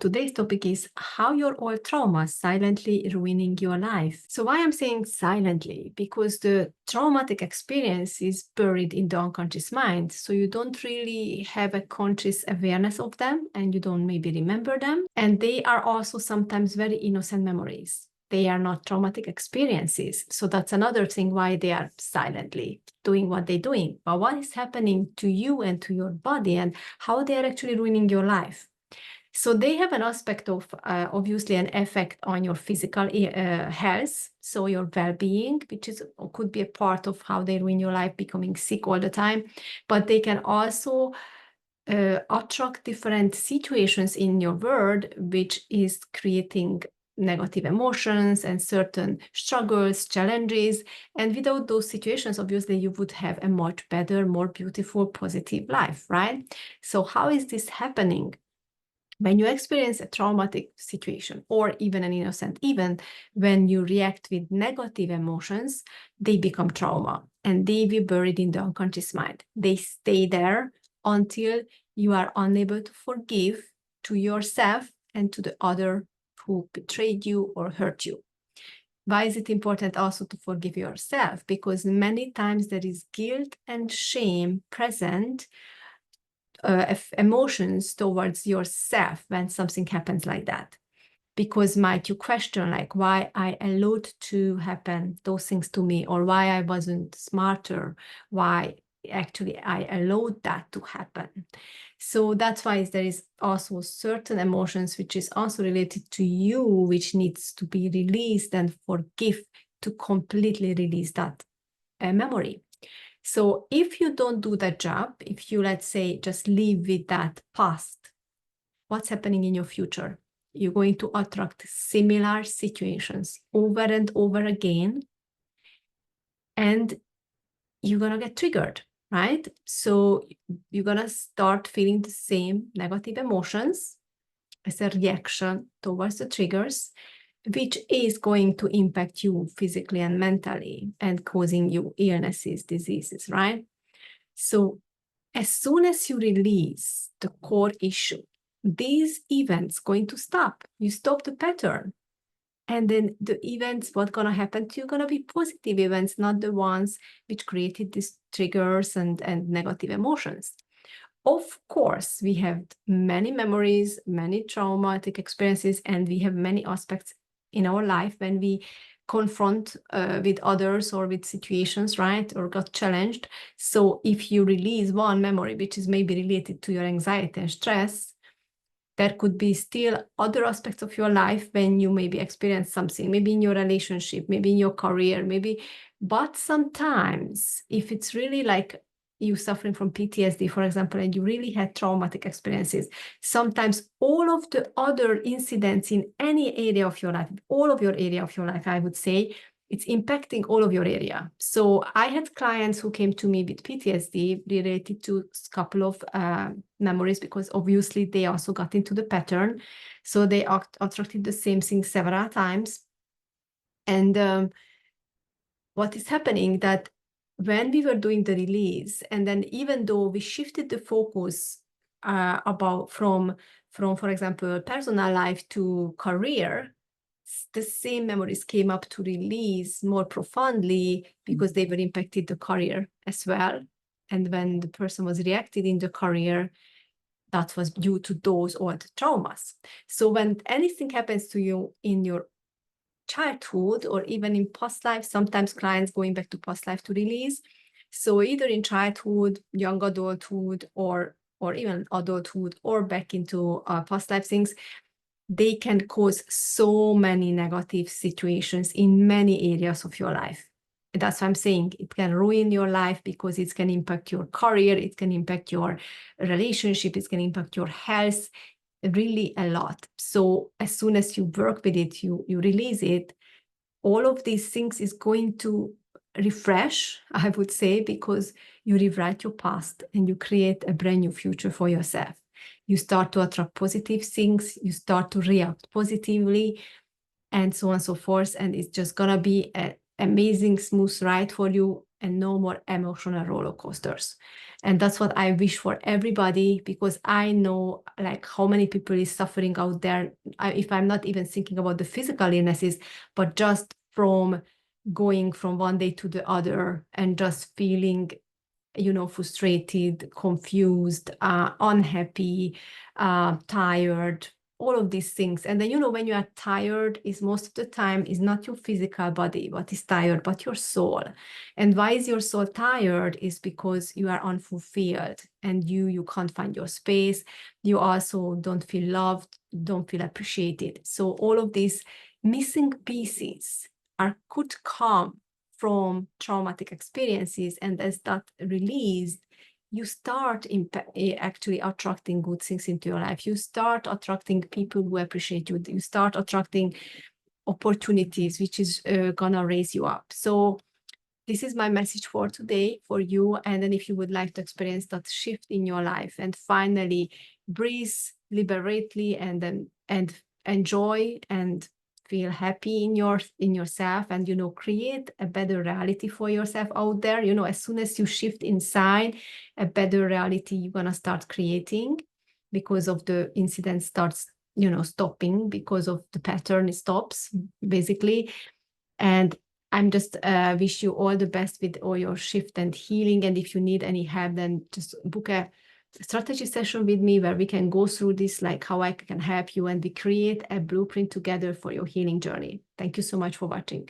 Today's topic is how your old trauma silently ruining your life. So why I'm saying silently? Because the traumatic experience is buried in the unconscious mind. So you don't really have a conscious awareness of them, and you don't maybe remember them. And they are also sometimes very innocent memories. They are not traumatic experiences. So that's another thing why they are silently doing what they're doing. But what is happening to you and to your body, and how they are actually ruining your life? So they have an aspect of obviously an effect on your physical health, so your well-being, which is could be a part of how they ruin your life, becoming sick all the time. But they can also attract different situations in your world, which is creating negative emotions and certain struggles, challenges. And without those situations, obviously, you would have a much better, more beautiful, positive life, right? So how is this happening? When you experience a traumatic situation or even an innocent event, when you react with negative emotions, they become trauma and they be buried in the unconscious mind. They stay there until you are unable to forgive to yourself and to the other who betrayed you or hurt you. Why is it important also to forgive yourself? Because many times there is guilt and shame present, emotions towards yourself when something happens like that. Because might you question like why I allowed to happen those things to me, or why I wasn't smarter, why actually I allowed that to happen. So that's why there is also certain emotions which is also related to you, which needs to be released and forgive to completely release that memory. So if you don't do that job, if you, let's say, just live with that past, what's happening in your future? You're going to attract similar situations over and over again, and you're going to get triggered, right? So you're going to start feeling the same negative emotions as a reaction towards the triggers, which is going to impact you physically and mentally and causing you illnesses, diseases, right? So as soon as you release the core issue, these events going to stop. You stop the pattern. And then the events, what's going to happen to you, going to be positive events, not the ones which created these triggers and negative emotions. Of course, we have many memories, many traumatic experiences, and we have many aspects in our life when we confront with others or with situations, right? Or got challenged. So if you release one memory, which is maybe related to your anxiety and stress, there could be still other aspects of your life when you maybe experience something, maybe in your relationship, maybe in your career, maybe. But sometimes if it's really like you suffering from PTSD, for example, and you really had traumatic experiences, sometimes all of the other incidents in any area of your life, all of your area of your life, I would say, it's impacting all of your area. So I had clients who came to me with PTSD related to a couple of memories, because obviously they also got into the pattern. So they attracted the same thing several times. And what is happening that when we were doing the release, and then even though we shifted the focus about from, for example, personal life to career, the same memories came up to release more profoundly because they were impacted the career as well. And when the person was reacted in the career, that was due to those old traumas. So when anything happens to you in your childhood or even in past life, sometimes clients going back to past life to release. So either in childhood, young adulthood, or even adulthood, or back into past life things, they can cause so many negative situations in many areas of your life. That's what I'm saying. It can ruin your life because it can impact your career, it can impact your relationship, it can impact your health, really a lot. So as soon as you work with it, you release it, all of these things is going to refresh, I would say, because you rewrite your past and you create a brand new future for yourself. You start to attract positive things, you start to react positively, and so on and so forth. And it's just going to be an amazing, smooth ride for you and no more emotional roller coasters. And that's what I wish for everybody, because I know like how many people is suffering out there. If I'm not even thinking about the physical illnesses, but just from going from one day to the other and just feeling, frustrated, confused, unhappy, tired, all of these things. And then, when you are tired, is most of the time is not your physical body what is tired, but your soul. And why is your soul tired? Is because you are unfulfilled and you can't find your space. You also don't feel loved, don't feel appreciated. So all of these missing pieces could come from traumatic experiences, and as that released, you start actually attracting good things into your life. You start attracting people who appreciate you. You start attracting opportunities, which is gonna raise you up. So this is my message for today for you. And then if you would like to experience that shift in your life and finally breathe liberately and enjoy and feel happy in yourself, and create a better reality for yourself out there. As soon as you shift inside, a better reality you're gonna start creating, because of the incident starts stopping, because of the pattern stops basically. And I'm just wish you all the best with all your shift and healing. And if you need any help, then just book a strategy session with me where we can go through this, like how I can help you, and we create a blueprint together for your healing journey. Thank you so much for watching.